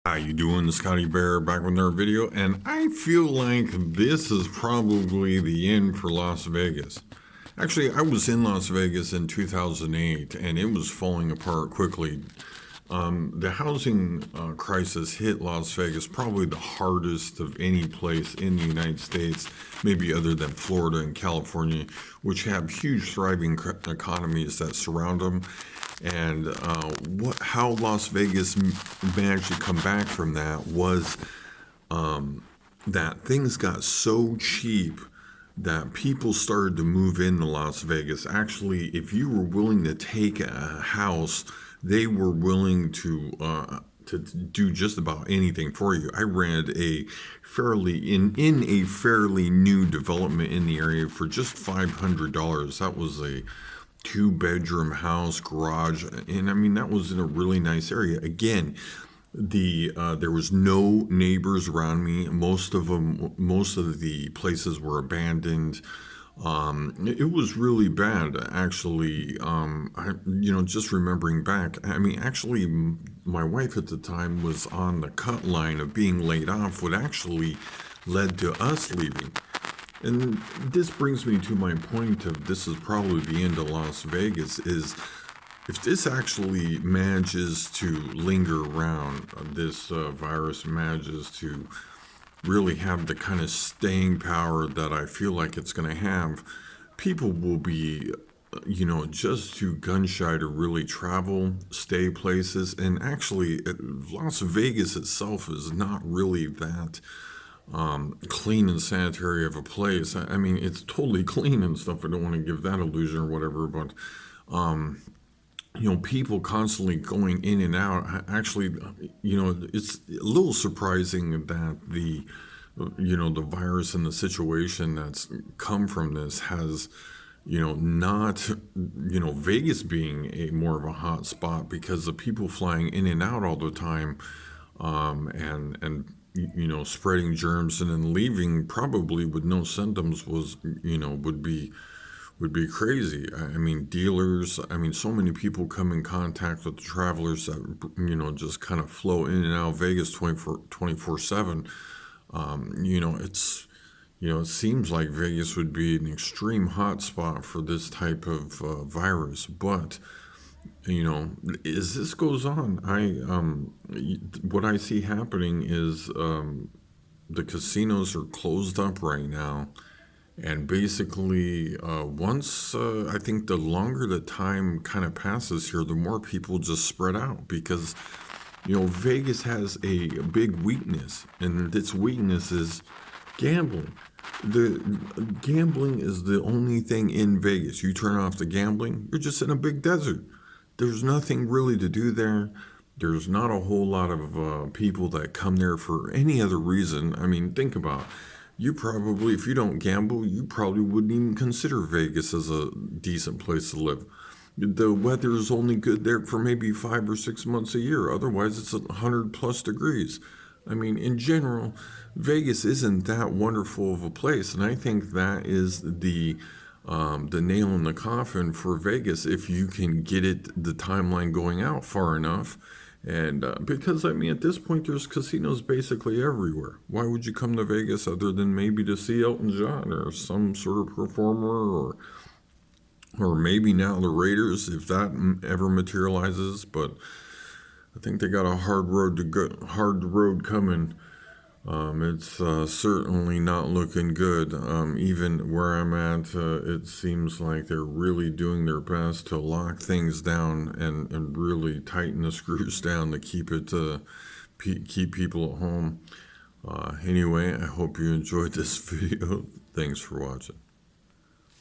How you doing? Scotty Bear back with another video, and I feel like this is probably the end for Las Vegas. Actually, I was in Las Vegas in 2008, and it was falling apart quickly. The housing crisis hit Las Vegas probably the hardest of any place in the United States, maybe other than Florida and California, which have huge thriving economies that surround them. And how Las Vegas managed to come back from that was that things got so cheap that people started to move into Las Vegas. Actually, if you were willing to take a house, they were willing to do just about anything for you. I rented a fairly in a fairly new development in the area for just $500. That was a two-bedroom house, garage, and I mean that was in a really nice area. Again, there was no neighbors around me. Most of the places were abandoned. It was really bad, actually. Just remembering back, I mean, actually, my wife at the time was on the cut line of being laid off, what actually led to us leaving. And this brings me to my point of this is probably the end of Las Vegas, is if this actually manages to linger around, this virus manages to really have the kind of staying power that I feel like it's going to have, people will be, just too gun shy to really travel, stay places. And actually, Las Vegas itself is not really that clean and sanitary of a place. I mean, it's totally clean and stuff. I don't want to give that illusion or whatever, but people constantly going in and out. Actually, it's a little surprising that the virus and the situation that's come from this has, not, Vegas being a more of a hot spot because the people flying in and out all the time, and spreading germs and then leaving probably with no symptoms would be crazy. I mean, dealers, I mean, so many people come in contact with the travelers that, just kind of flow in and out of Vegas 24/7. It seems like Vegas would be an extreme hotspot for this type of virus, but as this goes on, what I see happening is the casinos are closed up right now, and basically, once I think the longer the time kind of passes here, the more people just spread out because Vegas has a big weakness, and its weakness is gambling. The gambling is the only thing in Vegas. You turn off the gambling, you're just in a big desert. There's nothing really to do there. There's not a whole lot of people that come there for any other reason. I mean, think about it. You probably, if you don't gamble, you probably wouldn't even consider Vegas as a decent place to live. The weather is only good there for maybe 5 or 6 months a year. Otherwise, it's 100+ degrees. I mean, in general, Vegas isn't that wonderful of a place, and I think that is the nail in the coffin for Vegas if you can get the timeline going out far enough. And because, I mean, at this point, there's casinos basically everywhere. Why would you come to Vegas other than maybe to see Elton John or some sort of performer, or maybe now the Raiders, if that ever materializes? But I think they got a hard road coming. It's certainly not looking good. Even where I'm at, it seems like they're really doing their best to lock things down and really tighten the screws down to keep people at home. Anyway, I hope you enjoyed this video. Thanks for watching.